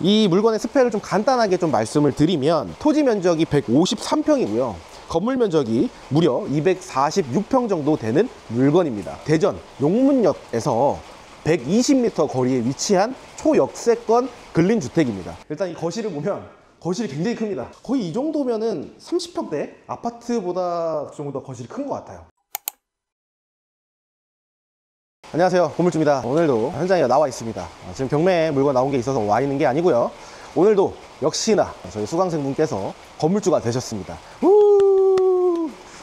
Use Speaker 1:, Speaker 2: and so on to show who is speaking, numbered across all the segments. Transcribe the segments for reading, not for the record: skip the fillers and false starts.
Speaker 1: 이 물건의 스펙을 좀 간단하게 좀 말씀을 드리면 토지 면적이 153평이고요. 건물 면적이 무려 246평 정도 되는 물건입니다. 대전 용문역에서 120m 거리에 위치한 초역세권 근린주택입니다. 일단 이 거실을 보면 거실이 굉장히 큽니다. 거의 이 정도면은 30평대 아파트보다 좀 더 거실이 큰 것 같아요. 안녕하세요, 고물주입니다. 오늘도 현장에 나와 있습니다. 지금 경매에 물건 나온 게 있어서 와 있는 게 아니고요. 오늘도 역시나 저희 수강생분께서 건물주가 되셨습니다.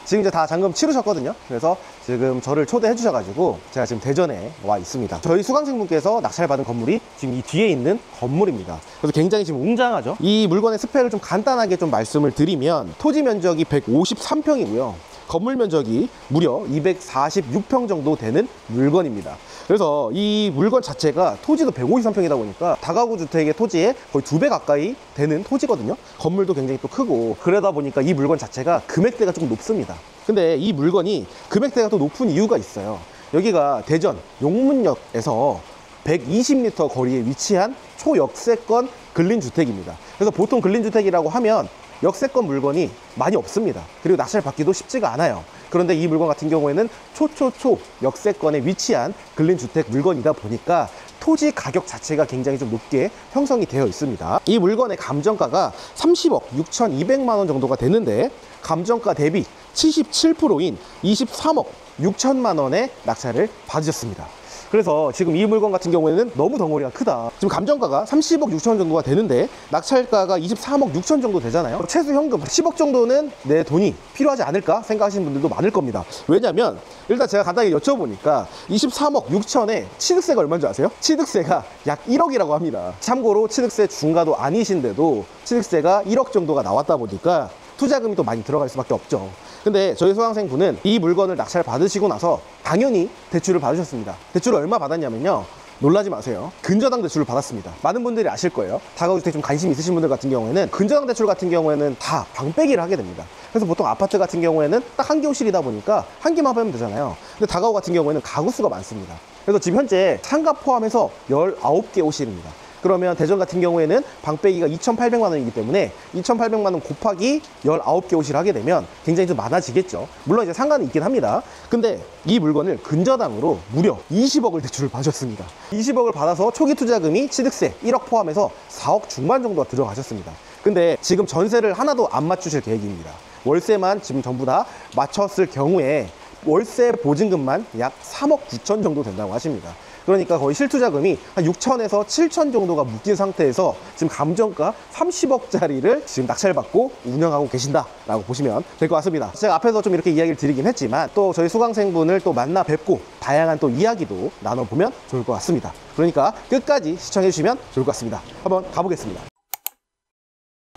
Speaker 1: 지금 이제 다 잔금 치르셨거든요. 그래서 지금 저를 초대해 주셔가지고 제가 지금 대전에 와 있습니다. 저희 수강생분께서 낙찰 받은 건물이 지금 이 뒤에 있는 건물입니다. 그래서 굉장히 지금 웅장하죠. 이 물건의 스펙을 좀 간단하게 좀 말씀을 드리면 토지 면적이 153평이고요. 건물 면적이 무려 246평 정도 되는 물건입니다. 그래서 이 물건 자체가 토지도 153평이다 보니까 다가구 주택의 토지에 거의 2배 가까이 되는 토지거든요. 건물도 굉장히 또 크고, 그러다 보니까 이 물건 자체가 금액대가 조금 높습니다. 근데 이 물건이 금액대가 또 높은 이유가 있어요. 여기가 대전 용문역에서 120m 거리에 위치한 초역세권 근린주택입니다. 그래서 보통 근린주택이라고 하면 역세권 물건이 많이 없습니다. 그리고 낙찰 받기도 쉽지가 않아요. 그런데 이 물건 같은 경우에는 초초초 역세권에 위치한 근린주택 물건이다 보니까 토지 가격 자체가 굉장히 좀 높게 형성이 되어 있습니다. 이 물건의 감정가가 30억 6,200만 원 정도가 되는데 감정가 대비 77%인 23억 6천만 원의 낙찰을 받으셨습니다. 그래서 지금 이 물건 같은 경우에는 너무 덩어리가 크다. 지금 감정가가 30억 6천 정도가 되는데 낙찰가가 23억 6천 정도 되잖아요. 최소 현금 10억 정도는 내 돈이 필요하지 않을까 생각하시는 분들도 많을 겁니다. 왜냐면 일단 제가 간단히 여쭤보니까 23억 6천에 취득세가 얼마인 줄 아세요? 취득세가 약 1억이라고 합니다. 참고로 취득세 중과도 아니신데도 취득세가 1억 정도가 나왔다 보니까 투자금이 또 많이 들어갈 수밖에 없죠. 근데 저희 수강생분은 이 물건을 낙찰 받으시고 나서 당연히 대출을 받으셨습니다. 대출을 얼마 받았냐면요, 놀라지 마세요, 근저당 대출을 받았습니다. 많은 분들이 아실 거예요. 다가구주택 좀 관심 있으신 분들 같은 경우에는 근저당 대출 같은 경우에는 다 방빼기를 하게 됩니다. 그래서 보통 아파트 같은 경우에는 딱 한 개 호실이다 보니까 한 개만 하면 되잖아요. 근데 다가구 같은 경우에는 가구 수가 많습니다. 그래서 지금 현재 상가 포함해서 19개 호실입니다. 그러면 대전 같은 경우에는 방빼기가 2,800만 원이기 때문에 2,800만 원 곱하기 19개 호실 하게 되면 굉장히 좀 많아지겠죠. 물론 이제 상가는 있긴 합니다. 근데 이 물건을 근저당으로 무려 20억을 대출을 받으셨습니다. 20억을 받아서 초기 투자금이 취득세 1억 포함해서 4억 중반 정도가 들어가셨습니다. 근데 지금 전세를 하나도 안 맞추실 계획입니다. 월세만 지금 전부 다 맞췄을 경우에 월세 보증금만 약 3억 9천 정도 된다고 하십니다. 그러니까 거의 실투자금이 한 6천에서 7천 정도가 묶인 상태에서 지금 감정가 30억짜리를 지금 낙찰받고 운영하고 계신다라고 보시면 될 것 같습니다. 제가 앞에서 좀 이렇게 이야기를 드리긴 했지만 또 저희 수강생분을 또 만나 뵙고 다양한 또 이야기도 나눠보면 좋을 것 같습니다. 그러니까 끝까지 시청해 주시면 좋을 것 같습니다. 한번 가보겠습니다.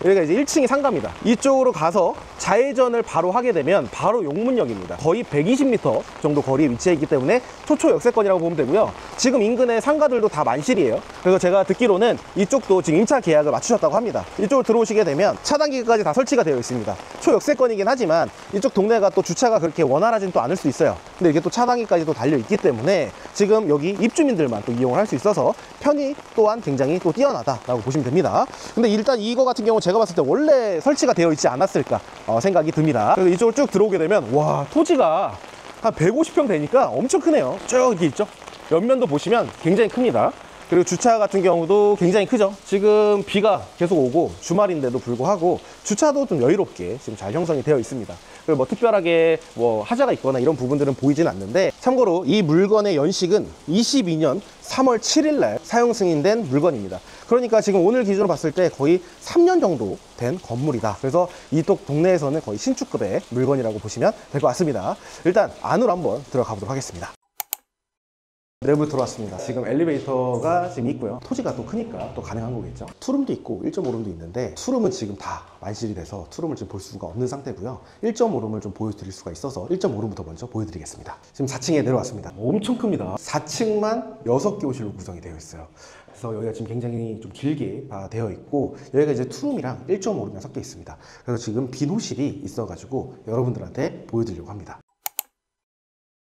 Speaker 1: 여기가 이제 1층이 상가입니다. 이쪽으로 가서 좌회전을 바로 하게 되면 바로 용문역입니다. 거의 120m 정도 거리에 위치해 있기 때문에 초초 역세권이라고 보면 되고요. 지금 인근의 상가들도 다 만실이에요. 그래서 제가 듣기로는 이쪽도 지금 임차 계약을 맞추셨다고 합니다. 이쪽으로 들어오시게 되면 차단기까지 다 설치가 되어 있습니다. 초역세권이긴 하지만 이쪽 동네가 또 주차가 그렇게 원활하진 또 않을 수 있어요. 근데 이게 또 차단기까지 또 달려 있기 때문에 지금 여기 입주민들만 또 이용을 할 수 있어서 편의 또한 굉장히 또 뛰어나다라고 보시면 됩니다. 근데 일단 이거 같은 경우 제가 봤을 때 원래 설치가 되어 있지 않았을까 생각이 듭니다. 그래서 이쪽으로 쭉 들어오게 되면 와, 토지가 한 150평 되니까 엄청 크네요. 쭉 이렇게 있죠. 옆면도 보시면 굉장히 큽니다. 그리고 주차 같은 경우도 굉장히 크죠. 지금 비가 계속 오고 주말인데도 불구하고 주차도 좀 여유롭게 지금 잘 형성이 되어 있습니다. 그리고 뭐 특별하게 뭐 하자가 있거나 이런 부분들은 보이진 않는데, 참고로 이 물건의 연식은 22년 3월 7일 날 사용 승인된 물건입니다. 그러니까 지금 오늘 기준으로 봤을 때 거의 3년 정도 된 건물이다. 그래서 이쪽 동네에서는 거의 신축급의 물건이라고 보시면 될 것 같습니다. 일단 안으로 한번 들어가 보도록 하겠습니다. 내부 들어왔습니다. 지금 엘리베이터가 지금 있고요. 토지가 또 크니까 또 가능한 거겠죠. 투룸도 있고 1.5룸도 있는데 투룸은 지금 다 만실이 돼서 투룸을 지금 볼 수가 없는 상태고요. 1.5룸을 좀 보여드릴 수가 있어서 1.5룸부터 먼저 보여드리겠습니다. 지금 4층에 내려왔습니다. 엄청 큽니다. 4층만 6개 호실로 구성이 되어 있어요. 그래서 여기가 지금 굉장히 좀 길게 되어 있고, 여기가 이제 투룸이랑 1.5룸이랑 섞여 있습니다. 그래서 지금 빈 호실이 있어가지고 여러분들한테 보여드리려고 합니다.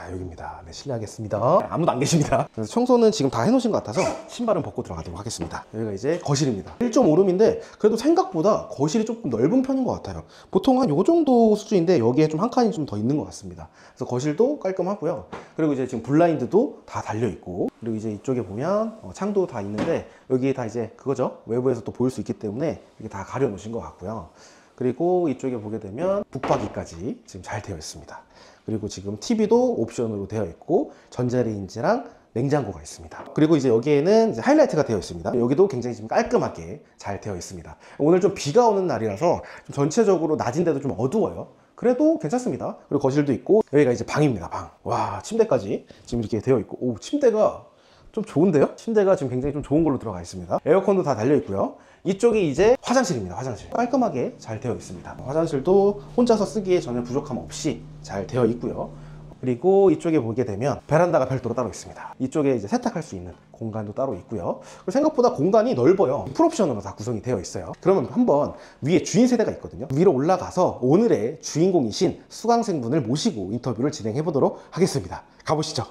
Speaker 1: 여기입니다. 네, 실례하겠습니다. 아무도 안 계십니다. 그래서 청소는 지금 다 해놓으신 것 같아서 신발은 벗고 들어가도록 하겠습니다. 여기가 이제 거실입니다. 1.5룸인데 그래도 생각보다 거실이 조금 넓은 편인 것 같아요. 보통 한 요 정도 수준인데 여기에 좀 한 칸이 좀 더 있는 것 같습니다. 그래서 거실도 깔끔하고요. 그리고 이제 지금 블라인드도 다 달려 있고, 그리고 이제 이쪽에 보면 창도 다 있는데 여기에 다 이제 그거죠. 외부에서 또 보일 수 있기 때문에 이게 다 가려 놓으신 것 같고요. 그리고 이쪽에 보게 되면 북박이까지 지금 잘 되어 있습니다. 그리고 지금 TV도 옵션으로 되어 있고 전자레인지랑 냉장고가 있습니다. 그리고 이제 여기에는 이제 하이라이트가 되어 있습니다. 여기도 굉장히 지금 깔끔하게 잘 되어 있습니다. 오늘 좀 비가 오는 날이라서 좀 전체적으로 낮인데도 좀 어두워요. 그래도 괜찮습니다. 그리고 거실도 있고 여기가 이제 방입니다. 방. 와, 침대까지 지금 이렇게 되어 있고, 오, 침대가 좀 좋은데요? 침대가 지금 굉장히 좀 좋은 걸로 들어가 있습니다. 에어컨도 다 달려 있고요. 이쪽이 이제 화장실입니다. 화장실 깔끔하게 잘 되어 있습니다. 화장실도 혼자서 쓰기에 전혀 부족함 없이 잘 되어 있고요. 그리고 이쪽에 보게 되면 베란다가 별도로 따로 있습니다. 이쪽에 이제 세탁할 수 있는 공간도 따로 있고요. 그리고 생각보다 공간이 넓어요. 풀옵션으로 다 구성이 되어 있어요. 그러면 한번 위에 주인 세대가 있거든요. 위로 올라가서 오늘의 주인공이신 수강생분을 모시고 인터뷰를 진행해 보도록 하겠습니다. 가보시죠.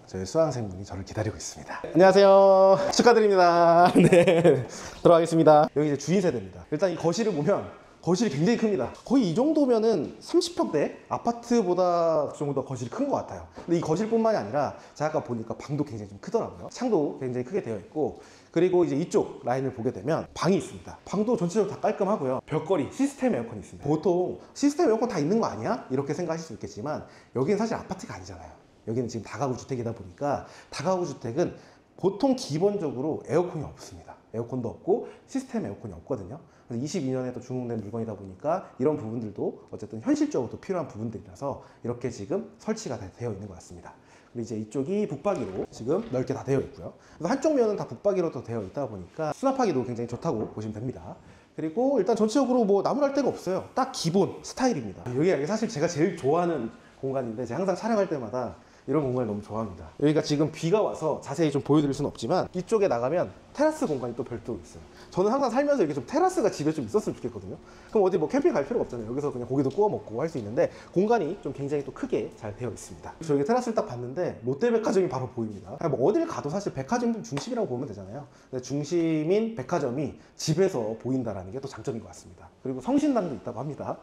Speaker 1: 저희 수강생분이 저를 기다리고 있습니다. 안녕하세요. 축하드립니다. 네, 들어가겠습니다. 여기 이제 주인 세대입니다. 일단 이 거실을 보면 거실이 굉장히 큽니다. 거의 이 정도면은 30평대 아파트보다 좀 더 거실이 큰 것 같아요. 근데 이 거실뿐만이 아니라 제가 아까 보니까 방도 굉장히 좀 크더라고요. 창도 굉장히 크게 되어 있고, 그리고 이제 이쪽 라인을 보게 되면 방이 있습니다. 방도 전체적으로 다 깔끔하고요. 벽걸이 시스템 에어컨이 있습니다. 보통 시스템 에어컨 다 있는 거 아니야? 이렇게 생각하실 수 있겠지만 여기는 사실 아파트가 아니잖아요. 여기는 지금 다가구 주택이다 보니까 다가구 주택은 보통 기본적으로 에어컨이 없습니다. 에어컨도 없고 시스템 에어컨이 없거든요. 그래서 22년에 또 중공된 물건이다 보니까 이런 부분들도 어쨌든 현실적으로 또 필요한 부분들이라서 이렇게 지금 설치가 되어 있는 것 같습니다. 그리고 이제 이쪽이 북박이로 지금 넓게 다 되어 있고요. 그래서 한쪽 면은 다 북박이로 또 되어 있다 보니까 수납하기도 굉장히 좋다고 보시면 됩니다. 그리고 일단 전체적으로 뭐 나무랄 데가 없어요. 딱 기본 스타일입니다. 여기가 사실 제가 제일 좋아하는 공간인데 제가 항상 촬영할 때마다 이런 공간을 너무 좋아합니다. 여기가 지금 비가 와서 자세히 좀 보여드릴 수는 없지만 이쪽에 나가면 테라스 공간이 또 별도로 있어요. 저는 항상 살면서 이렇게 좀 테라스가 집에 좀 있었으면 좋겠거든요. 그럼 어디 뭐 캠핑 갈 필요가 없잖아요. 여기서 그냥 고기도 구워 먹고 할 수 있는데 공간이 좀 굉장히 또 크게 잘 되어 있습니다. 저기 테라스를 딱 봤는데 롯데백화점이 바로 보입니다. 뭐 어딜 가도 사실 백화점 중심이라고 보면 되잖아요. 근데 중심인 백화점이 집에서 보인다라는 게 또 장점인 것 같습니다. 그리고 성신당도 있다고 합니다.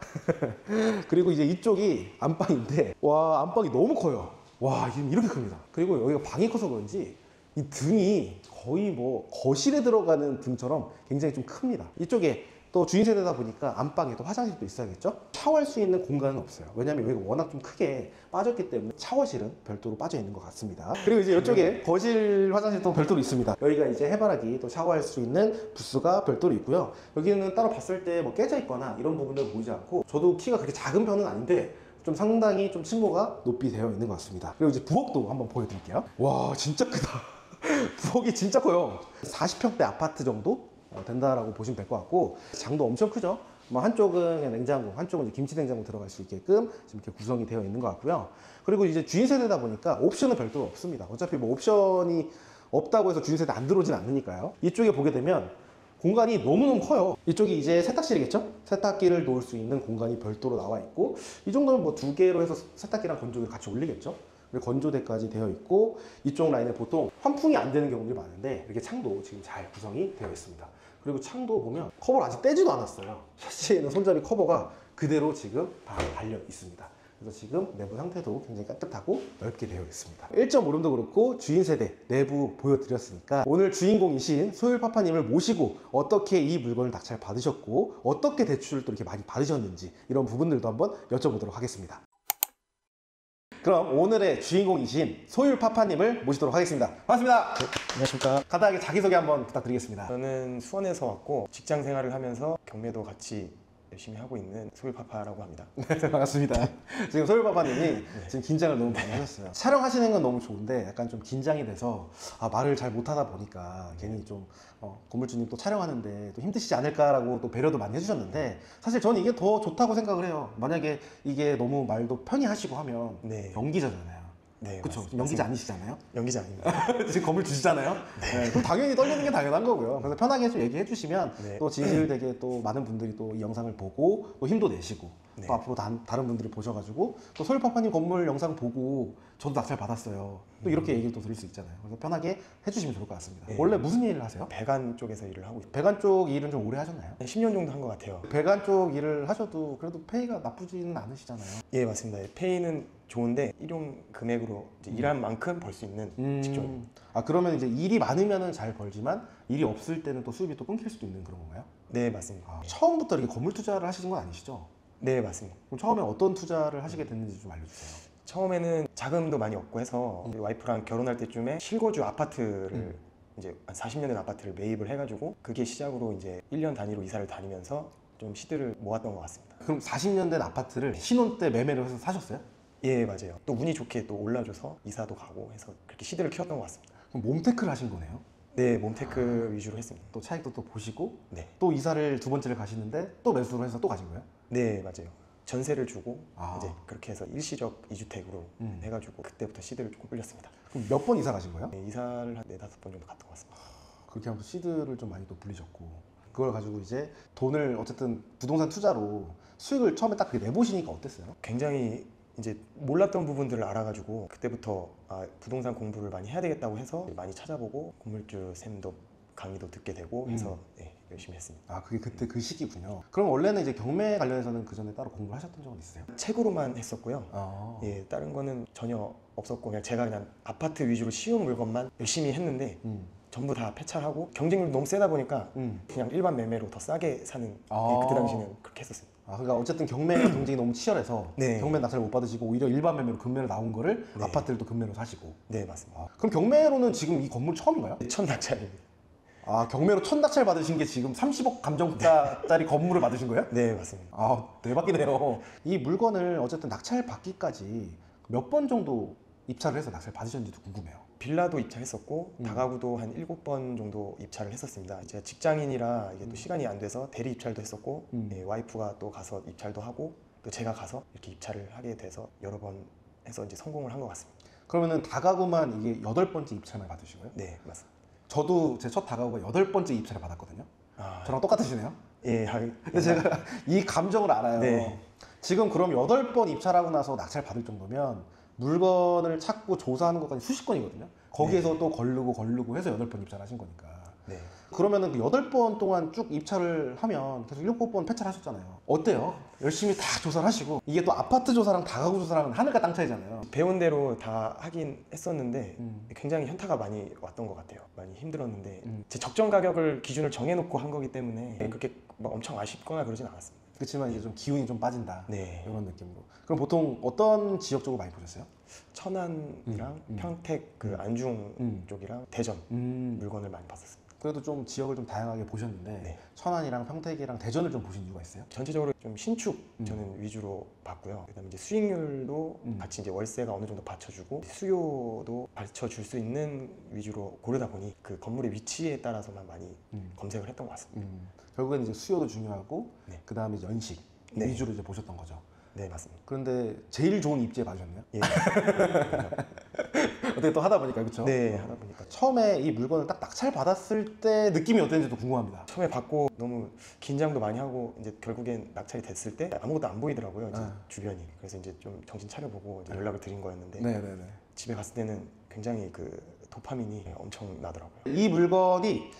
Speaker 1: 그리고 이제 이쪽이 안방인데 와, 안방이 너무 커요. 와, 이렇게 큽니다. 그리고 여기가 방이 커서 그런지 이 등이 거의 뭐 거실에 들어가는 등처럼 굉장히 좀 큽니다. 이쪽에 또 주인 세대다 보니까 안방에 또 화장실도 있어야겠죠? 샤워할 수 있는 공간은 없어요. 왜냐면 여기가 워낙 좀 크게 빠졌기 때문에 샤워실은 별도로 빠져 있는 것 같습니다. 그리고 이제 이쪽에 거실 화장실도 별도로 있습니다. 여기가 이제 해바라기 또 샤워할 수 있는 부스가 별도로 있고요. 여기는 따로 봤을 때 뭐 깨져 있거나 이런 부분을 보이지 않고, 저도 키가 그렇게 작은 편은 아닌데 좀 상당히 좀 층고가 높이 되어 있는 것 같습니다. 그리고 이제 부엌도 한번 보여드릴게요. 와, 진짜 크다. 부엌이 진짜 커요. 40평대 아파트 정도 된다라고 보시면 될 것 같고, 장도 엄청 크죠. 뭐 한쪽은 그냥 냉장고, 한쪽은 이제 김치 냉장고 들어갈 수 있게끔 지금 이렇게 구성이 되어 있는 것 같고요. 그리고 이제 주인 세대다 보니까 옵션은 별도로 없습니다. 어차피 뭐 옵션이 없다고 해서 주인 세대 안 들어오진 않으니까요. 이쪽에 보게 되면 공간이 너무너무 커요. 이쪽이 이제 세탁실이겠죠? 세탁기를 놓을 수 있는 공간이 별도로 나와 있고, 이 정도면 뭐 2개로 해서 세탁기랑 건조기를 같이 올리겠죠? 그리고 건조대까지 되어 있고, 이쪽 라인에 보통 환풍이 안 되는 경우들이 많은데 이렇게 창도 지금 잘 구성이 되어 있습니다. 그리고 창도 보면 커버를 아직 떼지도 않았어요. 샤시에 있는 손잡이 커버가 그대로 지금 다 달려 있습니다. 그래서 지금 내부 상태도 굉장히 깨끗하고 넓게 되어 있습니다. 1.5룸도 그렇고 주인 세대 내부 보여드렸으니까 오늘 주인공이신 소율파파님을 모시고 어떻게 이 물건을 딱 잘 받으셨고 어떻게 대출을 또 이렇게 많이 받으셨는지 이런 부분들도 한번 여쭤보도록 하겠습니다. 그럼 오늘의 주인공이신 소율파파님을 모시도록 하겠습니다. 반갑습니다.
Speaker 2: 네, 안녕하십니까.
Speaker 1: 간단하게 자기소개 한번 부탁드리겠습니다.
Speaker 2: 저는 수원에서 왔고 직장 생활을 하면서 경매도 같이 열심히 하고 있는 소율파파라고 합니다.
Speaker 1: 네, 반갑습니다. 지금 소율파파님이 지금 긴장을 너무 많이 하셨어요. 촬영하시는 건 너무 좋은데 약간 좀 긴장이 돼서 말을 잘 못하다 보니까 괜히 좀 건물주님 또 촬영하는데 또 힘드시지 않을까라고 또 배려도 많이 해주셨는데, 사실 저는 이게 더 좋다고 생각을 해요. 만약에 이게 너무 말도 편히 하시고 하면
Speaker 2: 네.
Speaker 1: 연기자잖아요.
Speaker 2: 네,
Speaker 1: 그렇죠.
Speaker 2: 맞습니다.
Speaker 1: 연기자 아니시잖아요.
Speaker 2: 연기자 아닙니다.
Speaker 1: 지금 건물 주시잖아요. 네. 그럼 당연히 떨리는 게 당연한 거고요. 그래서 편하게 좀 얘기해 주시면
Speaker 2: 네.
Speaker 1: 또 진실되게 또 많은 분들이 또 이 영상을 보고 또 힘도 내시고
Speaker 2: 네.
Speaker 1: 또 앞으로 다른 분들이 보셔가지고 또 소율파파님 건물 영상 보고 저도 낙찰 받았어요. 또 이렇게 얘기를 또 드릴 수 있잖아요. 그래서 편하게 해주시면 좋을 것 같습니다.
Speaker 2: 네.
Speaker 1: 원래 무슨 일을 하세요?
Speaker 2: 배관 쪽에서 일을 하고 있어요.
Speaker 1: 배관 쪽 일은 좀 오래 하셨나요?
Speaker 2: 10년 정도 한 것 같아요.
Speaker 1: 배관 쪽 일을 하셔도 그래도 페이가 나쁘지는 않으시잖아요.
Speaker 2: 예, 맞습니다. 페이는 좋은데 일용 금액으로 이제 일한 만큼 벌 수 있는 직종입니다.
Speaker 1: 아 그러면 이제 일이 많으면은 잘 벌지만 일이 없을 때는 또 수입이 또 끊길 수도 있는 그런 건가요?
Speaker 2: 네, 맞습니다.
Speaker 1: 아, 처음부터 이렇게 건물 투자를 하시는 건 아니시죠?
Speaker 2: 네, 맞습니다.
Speaker 1: 그럼 처음에 어떤 투자를 하시게 됐는지 좀 알려주세요.
Speaker 2: 처음에는 자금도 많이 없고 해서 와이프랑 결혼할 때쯤에 실거주 아파트를 이제 한 40년 된 아파트를 매입을 해가지고 그게 시작으로 이제 1년 단위로 이사를 다니면서 좀 시드를 모았던 것 같습니다.
Speaker 1: 그럼 40년 된 아파트를 신혼 때 매매를 해서 사셨어요?
Speaker 2: 예, 맞아요. 또 운이 좋게 또 올라줘서 이사도 가고 해서 그렇게 시드를 키웠던 것 같습니다.
Speaker 1: 그럼 몸테크를 하신 거네요?
Speaker 2: 네, 몸테크 위주로 했습니다.
Speaker 1: 또 차익도 또 보시고
Speaker 2: 네,
Speaker 1: 또 이사를 두 번째를 가시는데 또 매수를 해서 또 가신 거예요?
Speaker 2: 네, 맞아요. 전세를 주고
Speaker 1: 아.
Speaker 2: 이제 그렇게 해서 일시적 2주택으로 해가지고 그때부터 시드를 조금 불렸습니다.
Speaker 1: 그럼 몇 번 이사 가신 거예요?
Speaker 2: 네, 이사를 한 4-5번 정도 갔던 것 같습니다.
Speaker 1: 그렇게 하면서 시드를 좀 많이 또 불리셨고 그걸 가지고 이제 돈을 어쨌든 부동산 투자로 수익을 처음에 딱 그렇게 내보시니까 어땠어요?
Speaker 2: 굉장히 이제 몰랐던 부분들을 알아가지고 그때부터 부동산 공부를 많이 해야 되겠다고 해서 많이 찾아보고 건물주 쌤도 강의도 듣게 되고 해서 네, 열심히 했습니다.
Speaker 1: 아 그게 그때 그 시기군요. 그럼 원래는 이제 경매 관련해서는 그 전에 따로 공부를 하셨던 적은 있으세요?
Speaker 2: 책으로만 했었고요.
Speaker 1: 아.
Speaker 2: 예, 다른 거는 전혀 없었고 그냥 제가 그냥 아파트 위주로 쉬운 물건만 열심히 했는데 전부 다 폐차하고 경쟁률이 너무 세다 보니까 그냥 일반 매매로 더 싸게 사는
Speaker 1: 아.
Speaker 2: 그때 당시는 그렇게 했었습니다.
Speaker 1: 아, 그러니까 어쨌든 경매 경쟁이 너무 치열해서
Speaker 2: 네.
Speaker 1: 경매 낙찰을 못 받으시고 오히려 일반 매매로 금매로 나온 거를
Speaker 2: 네.
Speaker 1: 아파트를 또 금매로 사시고.
Speaker 2: 네, 맞습니다.
Speaker 1: 아, 그럼 경매로는 지금 이 건물 처음인가요?
Speaker 2: 첫 낙찰입니다.
Speaker 1: 아 경매로 첫 낙찰 받으신 게 지금 30억 감정가짜리 건물을 받으신 거예요?
Speaker 2: 네, 맞습니다.
Speaker 1: 아 대박이네요. 이 물건을 어쨌든 낙찰 받기까지 몇 번 정도 입찰을 해서 낙찰 받으셨는지도 궁금해요.
Speaker 2: 빌라도 입찰했었고 다가구도 한 7번 정도 입찰을 했었습니다. 제가 직장인이라 이게 또 시간이 안 돼서 대리 입찰도 했었고 예, 와이프가 또 가서 입찰도 하고 또 제가 가서 이렇게 입찰을 하게 돼서 여러 번 해서 이제 성공을 한 것 같습니다.
Speaker 1: 그러면은 다가구만 이게 8번째 입찰만 받으신 거예요?
Speaker 2: 네, 맞습니다.
Speaker 1: 저도 제 첫 다가구가 8번째 입찰을 받았거든요.
Speaker 2: 아,
Speaker 1: 저랑 똑같으시네요.
Speaker 2: 예,
Speaker 1: 근데 제가 이 감정을 알아요.
Speaker 2: 네.
Speaker 1: 지금 그럼 8번 입찰하고 나서 낙찰 받을 정도면 물건을 찾고 조사하는 것까지 수십 건이거든요. 거기에서 또 걸르고 해서 8번 입찰하신 거니까.
Speaker 2: 네.
Speaker 1: 그러면은 그 8번 동안 쭉 입찰을 하면 계속 7번 폐차를 하셨잖아요. 어때요? 열심히 다 조사를 하시고 이게 또 아파트 조사랑 다가구 조사랑은 하늘과 땅 차이잖아요.
Speaker 2: 배운 대로 다 하긴 했었는데 굉장히 현타가 많이 왔던 것 같아요. 많이 힘들었는데 제 적정 가격을 기준을 정해놓고 한 거기 때문에 그렇게 막 엄청 아쉽거나 그러진 않았습니다.
Speaker 1: 그렇지만 이제 좀 기운이 좀 빠진다.
Speaker 2: 네.
Speaker 1: 이런 느낌으로. 그럼 보통 어떤 지역 쪽으로 많이 보셨어요?
Speaker 2: 천안이랑 평택 그 안중 쪽이랑 대전 물건을 많이 봤었습니다.
Speaker 1: 그래도 좀 지역을 좀 다양하게 보셨는데
Speaker 2: 네.
Speaker 1: 천안이랑 평택이랑 대전을 좀 보신 이유가 있어요?
Speaker 2: 전체적으로 좀 신축 저는 위주로 봤고요. 그다음에 이제 수익률도 같이 이제 월세가 어느 정도 받쳐주고 수요도 받쳐줄 수 있는 위주로 고르다 보니 그 건물의 위치에 따라서만 많이 검색을 했던 것 같습니다.
Speaker 1: 결국에는 이제 수요도 중요하고
Speaker 2: 네.
Speaker 1: 그 다음에 이제 연식
Speaker 2: 네.
Speaker 1: 위주로 이제 보셨던 거죠.
Speaker 2: 네, 맞습니다.
Speaker 1: 그런데 제일 좋은 입지에 맞으셨네요.
Speaker 2: 예.
Speaker 1: 어떻게 또 하다 보니까 그렇죠?
Speaker 2: 네, 하다 보니까
Speaker 1: 처음에 이 물건을 딱 낙찰 받았을 때 느낌이 어땠는지도 궁금합니다.
Speaker 2: 처음에 받고 너무 긴장도 많이 하고 이제 결국엔 낙찰이 됐을 때 아무것도 안 보이더라고요. 이제 주변이. 그래서 이제 좀 정신 차려보고 이제 연락을 드린 거였는데
Speaker 1: 네네네.
Speaker 2: 집에 갔을 때는 굉장히 그 도파민이 엄청 나더라고요.
Speaker 1: 이 물건이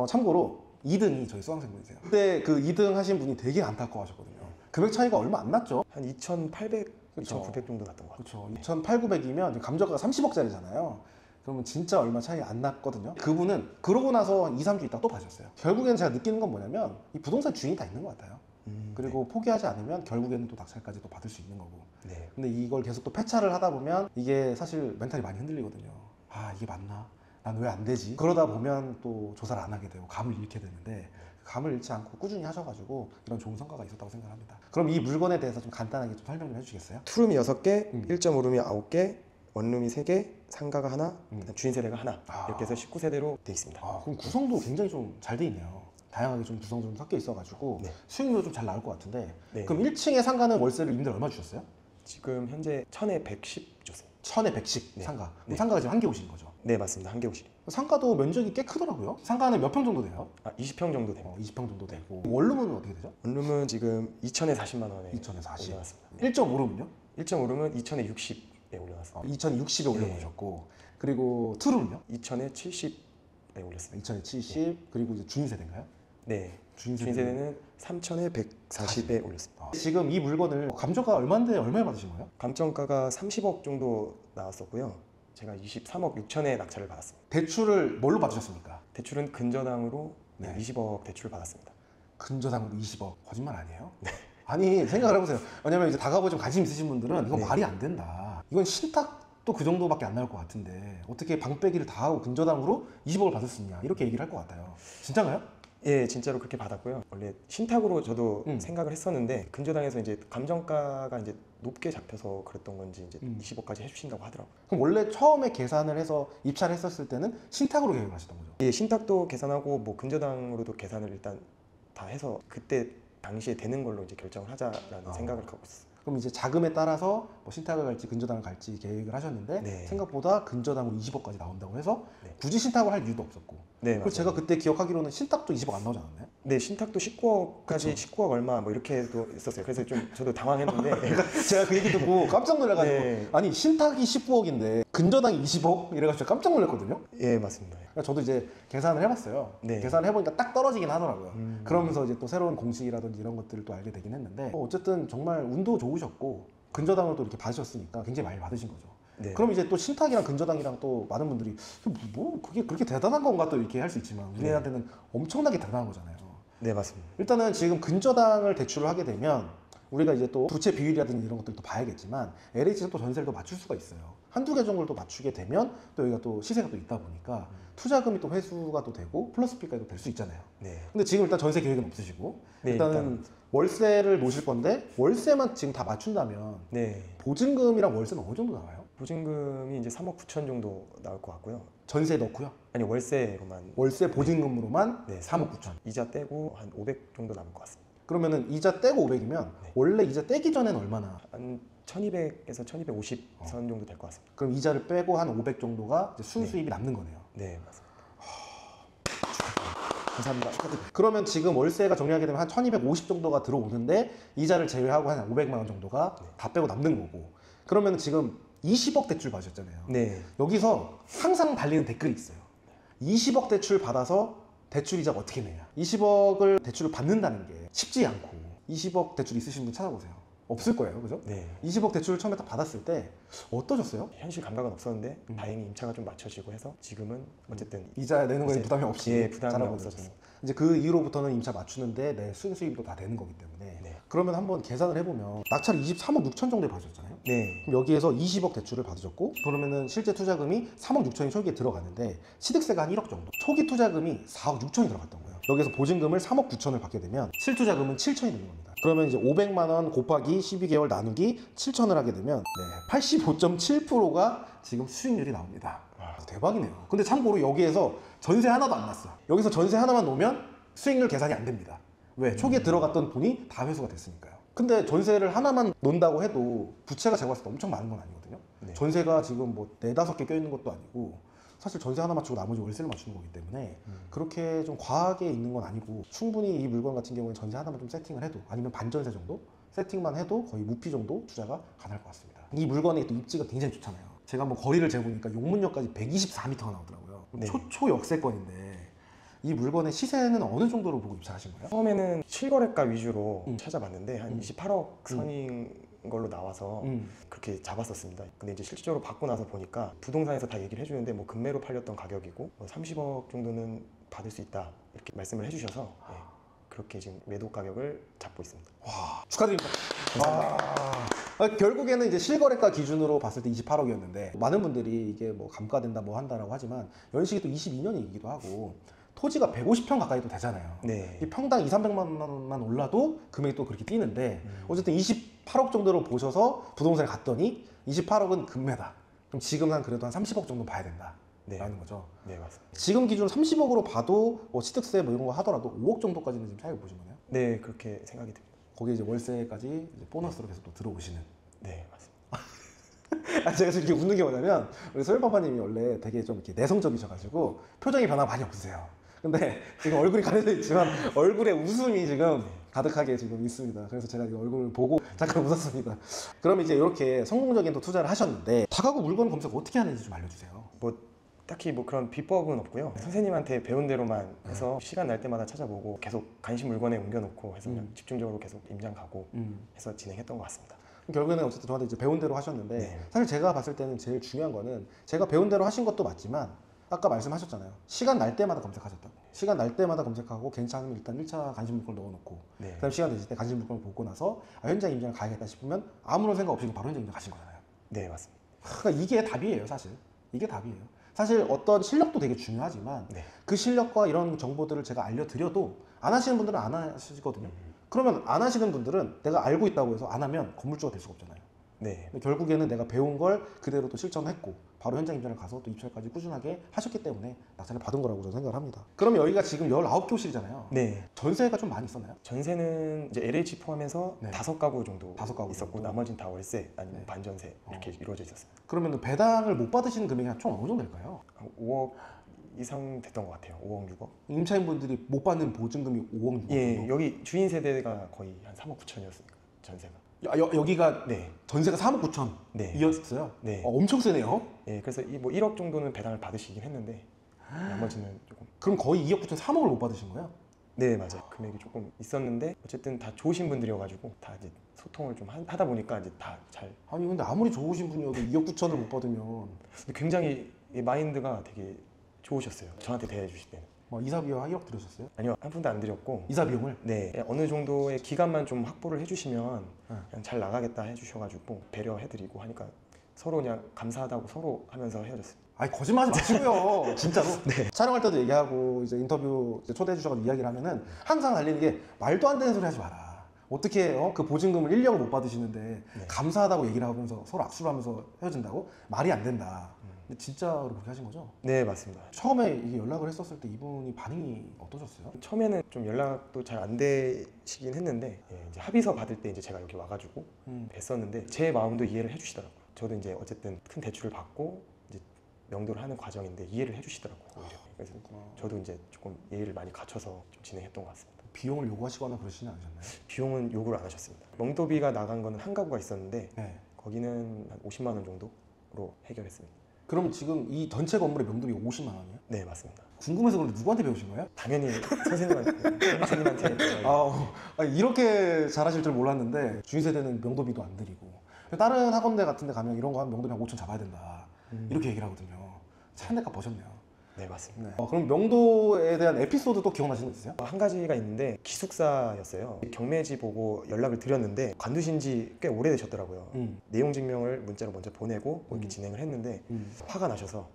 Speaker 1: 참고로 2등이 저희 수강생분이세요. 그때 그 2등 하신 분이 되게 안타까워하셨거든요. 금액 차이가 얼마 안 났죠?
Speaker 2: 한 2,800,
Speaker 1: 그쵸.
Speaker 2: 2,900 정도 났던 것 같아요.
Speaker 1: 그렇죠. 2,800~900이면 감정가가 30억짜리잖아요. 그러면 진짜 얼마 차이 안 났거든요. 그분은 그러고 나서 2, 3주 있다 또 받으셨어요. 결국엔 제가 느끼는 건 뭐냐면 이 부동산 주인이 다 있는 것 같아요. 그리고 포기하지 않으면 결국에는 또 낙찰까지 또 받을 수 있는 거고.
Speaker 2: 네.
Speaker 1: 근데 이걸 계속 또 폐차를 하다 보면 이게 사실 멘탈이 많이 흔들리거든요. 아 이게 맞나? 난 왜 안 되지? 그러다 보면 또 조사를 안 하게 되고 감을 잃게 되는데 감을 잃지 않고 꾸준히 하셔가지고 이런 좋은 성과가 있었다고 생각합니다. 그럼 이 물건에 대해서 좀 간단하게 좀 설명 좀 해주시겠어요?
Speaker 2: 투룸이 6개, 1.5룸이 9개, 원룸이 3개, 상가가 하나, 주인 세대가 하나 이렇게 해서 19세대로 돼 있습니다.
Speaker 1: 아, 그럼 구성도 굉장히 좀 잘 돼 있네요. 다양하게 좀 구성 좀 섞여 있어가지고
Speaker 2: 네.
Speaker 1: 수익률도 좀 잘 나올 것 같은데
Speaker 2: 네.
Speaker 1: 그럼 1층에 상가는 월세를 임대를 얼마 주셨어요?
Speaker 2: 지금 현재 1,000에 110 줬어요.
Speaker 1: 1,000에 110
Speaker 2: 네.
Speaker 1: 상가. 그럼
Speaker 2: 네.
Speaker 1: 상가가 지금 한 개 오신 거죠?
Speaker 2: 네, 맞습니다. 한개호실이.
Speaker 1: 상가도 면적이 꽤 크더라고요. 상가는 몇 평 정도 돼요?
Speaker 2: 20평 정도 됩니다.
Speaker 1: 20평 정도 되고. 원룸은 어떻게 되죠?
Speaker 2: 원룸은 지금 2천에 40만 원에
Speaker 1: 2천에 40.
Speaker 2: 올려놨습니다.
Speaker 1: 1.5룸은요?
Speaker 2: 1.5룸은 2천에 60에 올려놨습니다.
Speaker 1: 2,060에 올려놓으셨고, 그리고 투룸은요?
Speaker 2: 2천에 70에 올렸습니다.
Speaker 1: 2,070, 그리고 이제 주인 세대인가요?
Speaker 2: 네.
Speaker 1: 주인
Speaker 2: 주인세대는 3천에 140에 올렸습니다.
Speaker 1: 지금 이 물건을 감정가 얼마인데 얼마에 받으신 거예요?
Speaker 2: 감정가가 30억 정도 나왔었고요. 제가 23억 6천에 낙찰을 받았습니다.
Speaker 1: 대출을 뭘로 받으셨습니까?
Speaker 2: 대출은 근저당으로
Speaker 1: 네.
Speaker 2: 20억 대출을 받았습니다.
Speaker 1: 근저당으로 20억. 거짓말 아니에요? 아니, 생각을 해보세요. 왜냐면 이제 다가구 좀 관심 있으신 분들은 이건
Speaker 2: 네.
Speaker 1: 말이 안 된다. 이건 신탁도 그 정도밖에 안 나올 것 같은데 어떻게 방빼기를 다 하고 근저당으로 20억을 받을 수 있냐 이렇게 얘기를 할 것 같아요. 진짜인가요?
Speaker 2: 예, 진짜로 그렇게 받았고요. 원래 신탁으로 저도
Speaker 1: 음.
Speaker 2: 생각을 했었는데 근저당에서 이제 감정가가 이제 높게 잡혀서 그랬던 건지 이제 20억까지 해주신다고 하더라고요.
Speaker 1: 그럼 원래 처음에 계산을 해서 입찰을 했었을 때는 신탁으로 계획을 하셨던 거죠?
Speaker 2: 예, 신탁도 계산하고 뭐 근저당으로도 계산을 일단 다 해서 그때 당시에 되는 걸로 이제 결정을 하자라는 생각을 갖고 있었어요.
Speaker 1: 그럼 이제 자금에 따라서 뭐 신탁을 갈지 근저당을 갈지 계획을 하셨는데
Speaker 2: 네.
Speaker 1: 생각보다 근저당으로 20억까지 나온다고 해서
Speaker 2: 네.
Speaker 1: 굳이 신탁을 할 이유도 없었고.
Speaker 2: 네,
Speaker 1: 그리고
Speaker 2: 맞아요.
Speaker 1: 제가 그때 기억하기로는 신탁도 20억 안 나오지 않았나요?
Speaker 2: 네, 신탁도 19억까지 19억 얼마 뭐 이렇게도 있었어요. 그래서 좀 저도 당황했는데
Speaker 1: 제가 그 얘기 듣고 깜짝 놀라가지고
Speaker 2: 네.
Speaker 1: 아니 신탁이 19억인데 근저당이 20억? 이래가지고 깜짝 놀랐거든요.
Speaker 2: 예, 맞습니다.
Speaker 1: 그러니까 저도 이제 계산을 해봤어요.
Speaker 2: 네.
Speaker 1: 계산을 해보니까 딱 떨어지긴 하더라고요. 그러면서 이제 또 새로운 공식이라든지 이런 것들을 또 알게 되긴 했는데 어쨌든 정말 운도 좋으셨고 근저당을 또 이렇게 받으셨으니까 굉장히 많이 받으신 거죠.
Speaker 2: 네.
Speaker 1: 그럼 이제 또 신탁이랑 근저당이랑 또 많은 분들이 뭐 그게 그렇게 대단한 건가 또 이렇게 할 수 있지만 우리한테는 엄청나게 대단한 거잖아요.
Speaker 2: 네, 맞습니다.
Speaker 1: 일단은 지금 근저당을 대출을 하게 되면 우리가 이제 또 부채 비율이라든지 이런 것들도 봐야겠지만 LH에서 또 전세를 또 맞출 수가 있어요. 한두 개 정도를 또 맞추게 되면 또 여기가 또 시세가 또 있다 보니까 투자금이 또 회수가 또 되고 플러스 B까지도 될 수 있잖아요.
Speaker 2: 네.
Speaker 1: 근데 지금 일단 전세 계획은 없으시고
Speaker 2: 네,
Speaker 1: 일단은 월세를 놓으실 건데 월세만 지금 다 맞춘다면
Speaker 2: 네.
Speaker 1: 보증금이랑 월세는 어느 정도 나와요?
Speaker 2: 보증금이 이제 3억 9천 정도 나올 것 같고요.
Speaker 1: 전세에 넣고요.
Speaker 2: 아니, 월세로만
Speaker 1: 월세 보증금으로만
Speaker 2: 네,
Speaker 1: 3억 9천.
Speaker 2: 이자 떼고 한 500 정도 남을 것 같습니다.
Speaker 1: 그러면은 이자 떼고 500이면 원래 이자 떼기 전에는 얼마나?
Speaker 2: 한 1200에서 1250 선 정도 될 것 같습니다.
Speaker 1: 그럼 이자를 빼고 한 500 정도가 이제 순수입이 남는 거네요.
Speaker 2: 네, 맞습니다.
Speaker 1: 감사합니다. 축하드립니다. 그러면 지금 월세가 정리하게 되면 한 1250 정도가 들어오는데 이자를 제외하고 한 500만 원 정도가 다 빼고 남는 거고 그러면 지금 20억 대출 받으셨잖아요.
Speaker 2: 네.
Speaker 1: 여기서 항상 달리는 댓글이 있어요. 20억 대출 받아서 대출 이자가 어떻게 내냐. 20억을 대출을 받는다는 게 쉽지 않고 20억 대출 있으신 분 찾아보세요. 없을 거예요. 그죠?
Speaker 2: 네.
Speaker 1: 20억 대출을 처음에 딱 받았을 때 어떠셨어요?
Speaker 2: 현실 감각은 없었는데 다행히 임차가 좀 맞춰지고 해서 지금은 어쨌든
Speaker 1: 이자 내는 거에
Speaker 2: 이제
Speaker 1: 부담이 없이
Speaker 2: 예, 부담이
Speaker 1: 잘하고
Speaker 2: 없어졌어요.
Speaker 1: 있어요. 이제 그 이후로부터는 임차 맞추는데 내 순수입도 다 되는 거기 때문에
Speaker 2: 네.
Speaker 1: 그러면 한번 계산을 해보면 낙찰 23억 6천 정도에 받으셨잖아요.
Speaker 2: 네.
Speaker 1: 그럼 여기에서 20억 대출을 받으셨고 그러면은 실제 투자금이 3억 6천이 초기에 들어갔는데 취득세가 한 1억 정도 초기 투자금이 4억 6천이 들어갔던 거예요. 여기서 보증금을 3억 9천을 받게 되면 실투자금은 7천이 되는 겁니다. 그러면 이제 500만 원 곱하기 12개월 나누기 7천을 하게 되면 85.7%가 지금 수익률이 나옵니다. 대박이네요. 근데 참고로 여기에서 전세 하나도 안 났어. 여기서 전세 하나만 놓으면 수익률 계산이 안 됩니다. 왜? 초기에 들어갔던 돈이 다 회수가 됐으니까요. 근데 전세를 하나만 놓는다고 해도 부채가 제가 봤을 때 엄청 많은 건 아니거든요.
Speaker 2: 네.
Speaker 1: 전세가 지금 뭐 4, 5개 껴있는 것도 아니고 사실 전세 하나 맞추고 나머지 월세를 맞추는 거기 때문에 그렇게 좀 과하게 있는 건 아니고 충분히 이 물건 같은 경우는 전세 하나만 좀 세팅을 해도 아니면 반전세 정도 세팅만 해도 거의 무피 정도 투자가 가능할 것 같습니다. 이 물건의 또 입지가 굉장히 좋잖아요. 제가 한번 거리를 재보니까 용문역까지 124m가 나오더라고요.
Speaker 2: 네.
Speaker 1: 초역세권인데 이 물건의 시세는 어느 정도로 보고 입찰하신 거예요?
Speaker 2: 처음에는 실거래가 위주로 찾아봤는데 한 28억 선인 걸로 나와서 그렇게 잡았었습니다. 근데 이제 실질적으로 받고 나서 보니까 부동산에서 다 얘기를 해주는데 뭐 금매로 팔렸던 가격이고 뭐 30억 정도는 받을 수 있다 이렇게 말씀을 해주셔서 네, 그렇게 지금 매도 가격을 잡고 있습니다.
Speaker 1: 와, 축하드립니다. 결국에는 이제 실거래가 기준으로 봤을 때 28억이었는데 많은 분들이 이게 뭐 감가된다 뭐 한다라고 하지만 연식이 또 22년이기도 하고 토지가 150평 가까이도 되잖아요.
Speaker 2: 네.
Speaker 1: 이 평당 2, 300만 원만 올라도 금액이 또 그렇게 뛰는데 어쨌든 28억 정도로 보셔서 부동산에 갔더니 28억은 금매다. 그럼 지금 한 그래도 한 30억 정도 봐야 된다.
Speaker 2: 네.
Speaker 1: 라는 거죠.
Speaker 2: 네, 맞습니다.
Speaker 1: 지금 기준 30억으로 봐도 뭐 취득세 뭐 이런 거 하더라도 5억 정도까지는 지금 차익을 보신 거네요.
Speaker 2: 네, 그렇게 생각이 듭니다.
Speaker 1: 거기에 이제 월세까지 이제 보너스로 계속 또 들어오시는.
Speaker 2: 네, 맞습니다.
Speaker 1: 제가 지금 이렇게 웃는 게 뭐냐면 우리 소율파파님이 원래 되게 좀 이렇게 내성적이셔가지고 표정이 변화가 많이 없으세요. 근데 지금 얼굴이 가려져 있지만 얼굴에 웃음이 지금 가득하게 지금 있습니다. 그래서 제가 이 얼굴을 보고 잠깐 웃었습니다. 그럼 이제 이렇게 성공적인 또 투자를 하셨는데 다가구 물건 검색 어떻게 하는지 좀 알려주세요.
Speaker 2: 뭐 딱히 뭐 그런 비법은 없고요. 선생님한테 배운 대로만 해서 시간 날 때마다 찾아보고 계속 관심 물건에 옮겨놓고 해서 그냥 집중적으로 계속 임장 가고 해서 진행했던 것 같습니다.
Speaker 1: 결국에는 어쨌든 저한테 이제 배운 대로 하셨는데
Speaker 2: 네.
Speaker 1: 사실 제가 봤을 때는 제일 중요한 거는 제가 배운 대로 하신 것도 맞지만 아까 말씀하셨잖아요. 시간 날 때마다 검색하셨다고. 시간 날 때마다 검색하고 괜찮으면 일단 1차 관심 물건을 넣어놓고
Speaker 2: 네.
Speaker 1: 그다음 시간 되실 때 관심 물건을 보고 나서 현장 임장을 가야겠다 싶으면 아무런 생각 없이 바로 현장 임장 가신 거잖아요.
Speaker 2: 네, 맞습니다.
Speaker 1: 그러니까 이게 답이에요, 사실. 이게 답이에요. 사실 어떤 실력도 되게 중요하지만
Speaker 2: 네.
Speaker 1: 그 실력과 이런 정보들을 제가 알려드려도 안 하시는 분들은 안 하시거든요. 그러면 안 하시는 분들은 내가 알고 있다고 해서 안 하면 건물주가 될 수가 없잖아요.
Speaker 2: 네.
Speaker 1: 근데 결국에는 내가 배운 걸 그대로 또 실천했고 바로 현장 임장을 가서 또 입찰까지 꾸준하게 하셨기 때문에 낙찰을 받은 거라고 저는 생각을 합니다. 그러면 여기가 지금 19교실이잖아요.
Speaker 2: 네.
Speaker 1: 전세가 좀 많이 있었나요?
Speaker 2: 전세는 이제 LH 포함해서
Speaker 1: 네.
Speaker 2: 5가구 정도
Speaker 1: 5가구
Speaker 2: 있었고
Speaker 1: 정도.
Speaker 2: 나머지는 다 월세 아니면
Speaker 1: 네.
Speaker 2: 반전세 이렇게 이루어져 있었어요.
Speaker 1: 그러면 배당을 못 받으시는 금액이 총 어느 정도 될까요?
Speaker 2: 한 5억 이상 됐던 것 같아요. 5억, 6억.
Speaker 1: 임차인분들이 못 받는 보증금이 5억, 6억
Speaker 2: 예,
Speaker 1: 정도?
Speaker 2: 여기 주인 세대가 거의 한 3억 9천이었으니까 전세가.
Speaker 1: 여기가
Speaker 2: 네.
Speaker 1: 전세가 3억 9천
Speaker 2: 네.
Speaker 1: 이었어요?
Speaker 2: 네.
Speaker 1: 엄청 세네요?
Speaker 2: 예, 그래서 이 뭐 1억 정도는 배당을 받으시긴 했는데 나머지는 조금.
Speaker 1: 그럼 거의 2억 9천 3억을 못 받으신 거예요?
Speaker 2: 네, 맞아요. 금액이 조금 있었는데 어쨌든 다 좋으신 분들이어가지고 다 이제 소통을 좀 하다 보니까 이제 다 잘.
Speaker 1: 아니 근데 아무리 좋으신 분이어도 2억 9천을 못 받으면
Speaker 2: 굉장히 이 마인드가 되게 좋으셨어요. 저한테 대해주실 때는.
Speaker 1: 뭐 이사 비용 1억 들으셨어요?
Speaker 2: 아니요, 한 푼도 안 드렸고.
Speaker 1: 이사 비용을?
Speaker 2: 네, 어느 정도의 기간만 좀 확보를 해주시면
Speaker 1: 네.
Speaker 2: 그냥 잘 나가겠다 해주셔가지고 배려해드리고 하니까 서로 그냥 감사하다고 서로 하면서 헤어졌어요.
Speaker 1: 아니 거짓말하지 마시고요. 진짜로.
Speaker 2: 네.
Speaker 1: 촬영할 때도 얘기하고 이제 인터뷰 이제 초대해 주셔서 이야기를 하면은 항상 달리는 게 말도 안 되는 소리 하지 마라. 어떻게 그 보증금을 1억을 못 받으시는데
Speaker 2: 네.
Speaker 1: 감사하다고 얘기를 하면서 서로 악수를 하면서 헤어진다고? 말이 안 된다. 근데 진짜로 그렇게 하신 거죠?
Speaker 2: 네, 맞습니다.
Speaker 1: 처음에 이게 연락을 했었을 때 이분이 반응이 어떠셨어요?
Speaker 2: 처음에는 좀 연락도 잘 안 되시긴 했는데 이제 합의서 받을 때 이제 제가 여기 와가지고 뵀었는데 제 마음도 이해를 해주시더라고요. 저도 이제 어쨌든 큰 대출을 받고 이제 명도를 하는 과정인데 이해를 해주시더라고요. 오히려. 그래서 저도 이제 조금 예의를 많이 갖춰서 좀 진행했던 것 같습니다.
Speaker 1: 비용을 요구하시거나 그러시진 않으셨나요?
Speaker 2: 비용은 요구를 안 하셨습니다. 명도비가 나간 거는 한 가구가 있었는데
Speaker 1: 네.
Speaker 2: 거기는 한 50만 원 정도로 해결했습니다.
Speaker 1: 그럼 지금 이 전체 건물의 명도비 50만 원이에요?
Speaker 2: 네, 맞습니다.
Speaker 1: 궁금해서 그런데 누구한테 배우신 거예요?
Speaker 2: 당연히 선생님한테
Speaker 1: 아니, 이렇게 잘하실 줄 몰랐는데 주인세대는 명도비도 안 드리고 다른 학원대 같은 데 가면 이런 거 하면 명도비 한 5천 잡아야 된다 이렇게 얘기를 하거든요. 차인대값 보셨네요.
Speaker 2: 네, 맞습니다.
Speaker 1: 그럼 명도에 대한 에피소드 또 기억나시는 거 있으세요?
Speaker 2: 한 가지가 있는데 기숙사였어요. 경매지 보고 연락을 드렸는데 관두신 지 꽤 오래되셨더라고요. 내용 증명을 문자로 먼저 보내고 뭐 이렇게 진행을 했는데 화가 나셔서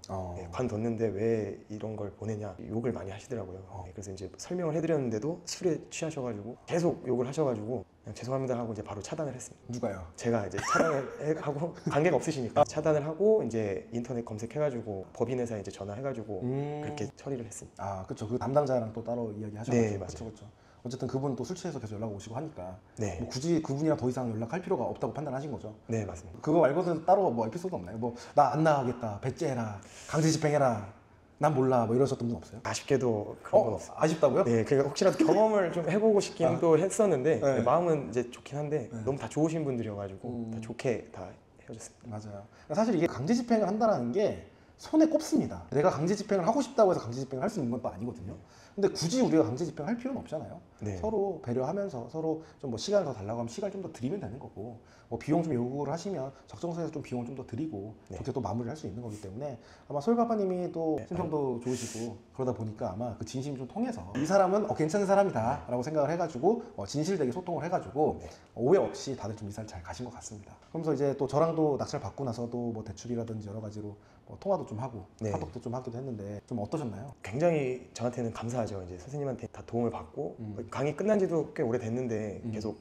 Speaker 2: 관뒀는데 왜 이런 걸 보내냐 욕을 많이 하시더라고요. 그래서 이제 설명을 해드렸는데도 술에 취하셔가지고 계속 욕을 하셔가지고 그냥 죄송합니다 하고 이제 바로 차단을 했습니다.
Speaker 1: 누가요?
Speaker 2: 제가 이제 차단을 하고 관계가 없으시니까 차단을 하고 이제 인터넷 검색해가지고 법인회사에 이제 전화해가지고 그렇게 처리를 했습니다.
Speaker 1: 아 그렇죠. 그 담당자랑 또 따로 이야기하셔가지고
Speaker 2: 네, 맞아요.
Speaker 1: 그렇죠. 어쨌든 그분 또 술 취해서 계속 연락 오시고 하니까
Speaker 2: 네.
Speaker 1: 뭐 굳이 그분이랑 더 이상 연락할 필요가 없다고 판단하신 거죠.
Speaker 2: 네, 맞습니다.
Speaker 1: 그거 말고는 따로 뭐 에피소드 없나요? 뭐 나 안 나가겠다, 배째해라, 강제 집행해라, 난 몰라, 뭐 이러셨던 분 없어요?
Speaker 2: 아쉽게도 그런 건 없어요.
Speaker 1: 아쉽다고요?
Speaker 2: 네, 그러니까 혹시라도 경험을 좀 해보고 싶긴 또 했었는데
Speaker 1: 네.
Speaker 2: 마음은 이제 좋긴 한데 너무 다 좋으신 분들이어가지고 다 좋게 다 헤어졌습니다.
Speaker 1: 맞아요. 사실 이게 강제 집행을 한다는 게 손에 꼽습니다. 내가 강제 집행을 하고 싶다고 해서 강제 집행을 할 수 있는 건 또 아니거든요. 근데 굳이 우리가 강제 집행을 할 필요는 없잖아요.
Speaker 2: 네.
Speaker 1: 서로 배려하면서 서로 좀 뭐 시간을 더 달라고 하면 시간을 좀 더 드리면 되는 거고 뭐 비용 좀 요구를 하시면 적정선에서 좀 비용을 좀 더 드리고
Speaker 2: 네.
Speaker 1: 그렇게 또 마무리를 할 수 있는 거기 때문에 아마 솔바바님이 또 심성도 좋으시고 그러다 보니까 아마 그 진심이 좀 통해서 이 사람은 괜찮은 사람이다 라고 생각을 해가지고 진실되게 소통을 해가지고 오해 없이 다들 좀 이사를 잘 가신 것 같습니다. 그러면서 이제 또 저랑도 낙찰 받고 나서도 뭐 대출이라든지 여러 가지로 뭐 통화도 좀 하고
Speaker 2: 네.
Speaker 1: 카톡도 좀 하기도 했는데 좀 어떠셨나요?
Speaker 2: 굉장히 저한테는 감사하죠. 이제 선생님한테 다 도움을 받고 강의 끝난 지도 꽤 오래됐는데 계속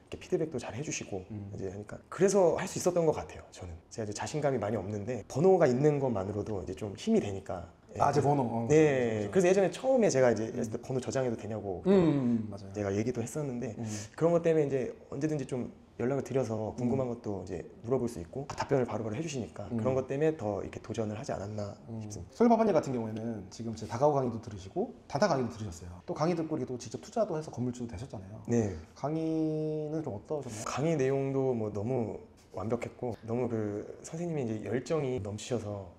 Speaker 2: 이렇게 피드백도 잘 해주시고 이제 하니까 그래서 할 수 있었던 것 같아요. 저는 제가 이제 자신감이 많이 없는데 번호가 있는 것만으로도 이제 좀 힘이 되니까
Speaker 1: 아, 제 번호.
Speaker 2: 네. 그래서 예전에 처음에 제가 이제 번호 저장해도 되냐고
Speaker 1: 맞아요.
Speaker 2: 제가 얘기도 했었는데 그런 것 때문에 이제 언제든지 좀 연락을 드려서 궁금한 것도 이제 물어볼 수 있고 답변을 바로바로 해주시니까 그런 것 때문에 더 이렇게 도전을 하지 않았나 싶습니다.
Speaker 1: 소율파파님 같은 경우에는 지금 제 다가구 강의도 들으시고 단타 강의도 들으셨어요. 또 강의 듣고 이렇게 또 직접 투자도 해서 건물주도 되셨잖아요.
Speaker 2: 네.
Speaker 1: 강의는 좀 어떠셨나요?
Speaker 2: 강의 내용도 뭐 너무 완벽했고 너무 그 선생님이 이제 열정이 넘치셔서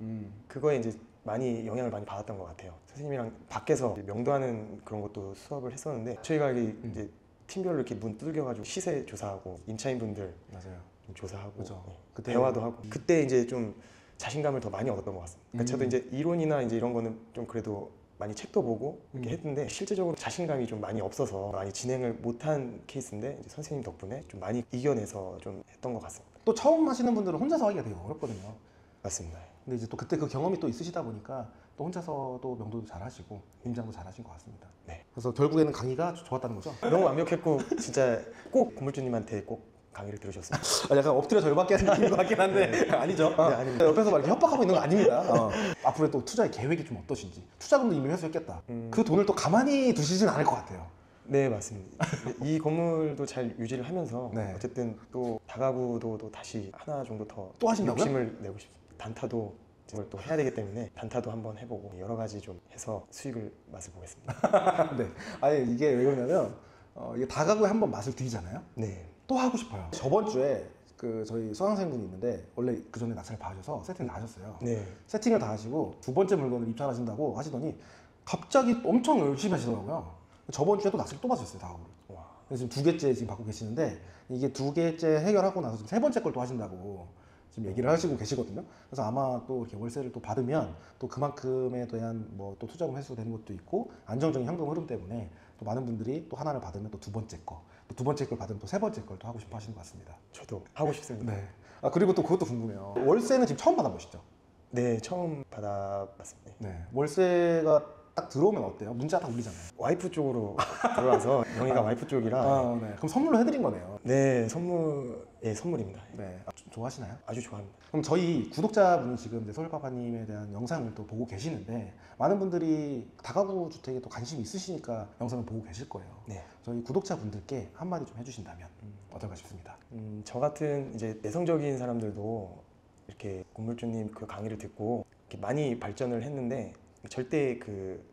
Speaker 2: 그거에 이제 많이 영향을 많이 받았던 것 같아요. 선생님이랑 밖에서 명도하는 그런 것도 수업을 했었는데 저희가 이제 팀별로 이렇게 문 두들겨가지고 시세 조사하고 임차인분들
Speaker 1: 맞아요.
Speaker 2: 좀 조사하고
Speaker 1: 그죠.
Speaker 2: 네.
Speaker 1: 그때
Speaker 2: 대화도 하고 그때 이제 좀 자신감을 더 많이 얻었던 것 같습니다. 그러니까 저도 이제 이론이나 이제 이런 거는 좀 그래도 많이 책도 보고 이렇게 했는데 실제적으로 자신감이 좀 많이 없어서 많이 진행을 못한 케이스인데 이제 선생님 덕분에 좀 많이 이겨내서 좀 했던 것 같습니다.
Speaker 1: 또 처음 하시는 분들은 혼자서 하기가 되게 어렵거든요.
Speaker 2: 맞습니다.
Speaker 1: 근데 이제 또 그때 그 경험이 또 있으시다 보니까 또 혼자서도 명도도 잘 하시고 임장도 잘 하신 것 같습니다.
Speaker 2: 네.
Speaker 1: 그래서 결국에는 강의가 좋았다는 거죠.
Speaker 2: 너무 완벽했고 진짜 꼭 건물주님한테 꼭 강의를 들으셨으면
Speaker 1: 아, 약간 엎드려 절받게 하는 느낌인 것 같긴 한데 아니죠.
Speaker 2: 아닙니다.
Speaker 1: 옆에서 막 이렇게 협박하고 있는 거 아닙니다. 앞으로 또 투자의 계획이 좀 어떠신지. 투자금도 이미 회수했겠다. 그 돈을 또 가만히 두시진 않을 것 같아요.
Speaker 2: 네, 맞습니다. 이 건물도 잘 유지를 하면서
Speaker 1: 네.
Speaker 2: 어쨌든 또 다가구도 또 다시 하나 정도 더
Speaker 1: 또 하신다고요?
Speaker 2: 욕심을 내고 싶습니다. 단타도 이걸 또 해야 되기 때문에 단타도 한번 해보고 여러 가지 좀 해서 수익을 맛을 보겠습니다.
Speaker 1: 네. 아니 이게 왜 그러냐면 이게 다가구에 한번 맛을 들이잖아요.
Speaker 2: 네.
Speaker 1: 또 하고 싶어요. 저번 주에 그 저희 수강생분이 있는데 원래 그 전에 낙찰을 봐주셔서 세팅을 다 하셨어요.
Speaker 2: 네.
Speaker 1: 세팅을 다 하시고 두 번째 물건을 입찰하신다고 하시더니 갑자기 엄청 열심히 하시더라고요. 저번 주에 또 낙찰을 또 받으셨어요, 다가구를.
Speaker 2: 와.
Speaker 1: 그래서 지금 2개째 지금 받고 계시는데 이게 2개째 해결하고 나서 지금 3번째 걸 또 하신다고 지금 얘기를 하시고 계시거든요. 그래서 아마 또 이렇게 월세를 또 받으면 또 그만큼에 대한 뭐 또 투자금 회수 되는 것도 있고 안정적인 현금 흐름 때문에 또 많은 분들이 또 하나를 받으면 또 두 번째 거, 또 두 번째 걸 받으면 또 세 번째 걸 또 하고 싶어 하시는 것 같습니다.
Speaker 2: 저도 하고 싶습니다.
Speaker 1: 네. 아 그리고 또 그것도 궁금해요. 월세는 지금 처음 받아보시죠?
Speaker 2: 네, 처음 받아봤습니다.
Speaker 1: 네. 월세가 딱 들어오면 어때요? 문자 딱 울리잖아요.
Speaker 2: 와이프 쪽으로 들어와서 영희가 와이프 쪽이라
Speaker 1: 네. 그럼 선물로 해드린 거네요.
Speaker 2: 네, 선물입니다.
Speaker 1: 네. 좋아하시나요?
Speaker 2: 아주 좋아합니다.
Speaker 1: 그럼 저희 구독자분이 지금 이제 서울파파님에 대한 영상을 또 보고 계시는데 많은 분들이 다가구 주택에 또 관심이 있으시니까 영상을 보고 계실 거예요.
Speaker 2: 네.
Speaker 1: 저희 구독자분들께 한마디 좀 해주신다면 어떨까 싶습니다.
Speaker 2: 저 같은 이제 내성적인 사람들도 이렇게 건물주님 그 강의를 듣고 이렇게 많이 발전을 했는데 절대 그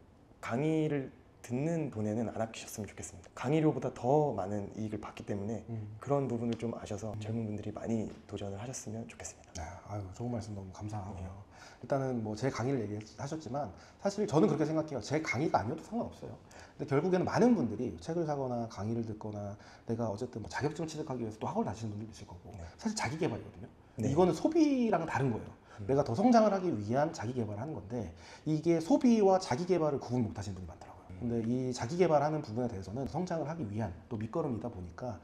Speaker 2: 강의를 듣는 돈에는 안 아끼셨으면 좋겠습니다. 강의료보다 더 많은 이익을 받기 때문에 그런 부분을 좀 아셔서 젊은 분들이 많이 도전을 하셨으면 좋겠습니다.
Speaker 1: 네, 아유, 좋은 말씀 너무 감사하고요. 일단은 뭐 제 강의를 얘기하셨지만 사실 저는 그렇게 생각해요. 제 강의가 아니어도 상관없어요. 근데 결국에는 많은 분들이 책을 사거나 강의를 듣거나 내가 어쨌든 뭐 자격증을 취득하기 위해서 또 학원을 다니시는 분들도 있을 거고 사실 자기 개발이거든요.
Speaker 2: 네.
Speaker 1: 이거는 소비랑은 다른 거예요. 내가 더 성장을 하기 위한 자기 개발을 하는 건데 이게 소비와 자기 개발을 구분 못 하시는 분이 많더라고요. 근데 이 자기 개발하는 부분에 대해서는 성장을 하기 위한 또 밑거름이다 보니까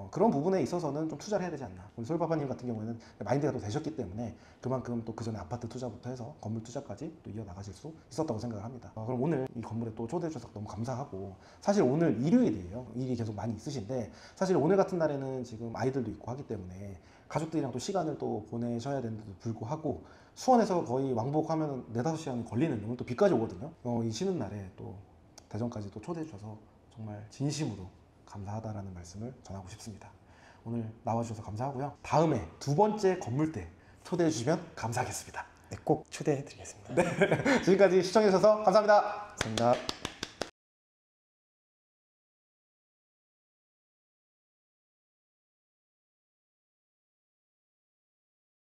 Speaker 1: 그런 부분에 있어서는 좀 투자를 해야 되지 않나. 우리 솔바바님 같은 경우에는 마인드가 또 되셨기 때문에 그만큼 또 그 전에 아파트 투자부터 해서 건물 투자까지 또 이어나가실 수 있었다고 생각을 합니다. 그럼 오늘 이 건물에 또 초대해 주셔서 너무 감사하고 사실 오늘 일요일이에요. 일이 계속 많이 있으신데 사실 오늘 같은 날에는 지금 아이들도 있고 하기 때문에 가족들이랑 또 시간을 또 보내셔야 되는데도 불구하고 수원에서 거의 왕복하면 4-5시간 걸리는 오늘 또 비까지 오거든요. 이 쉬는 날에 또 대전까지 또 초대해 주셔서 정말 진심으로 감사하다라는 말씀을 전하고 싶습니다. 오늘 나와주셔서 감사하고요. 다음에 두 번째 건물 때 초대해 주시면 감사하겠습니다.
Speaker 2: 네, 꼭 초대해 드리겠습니다.
Speaker 1: 지금까지 시청해 주셔서 감사합니다.
Speaker 2: 감사합니다.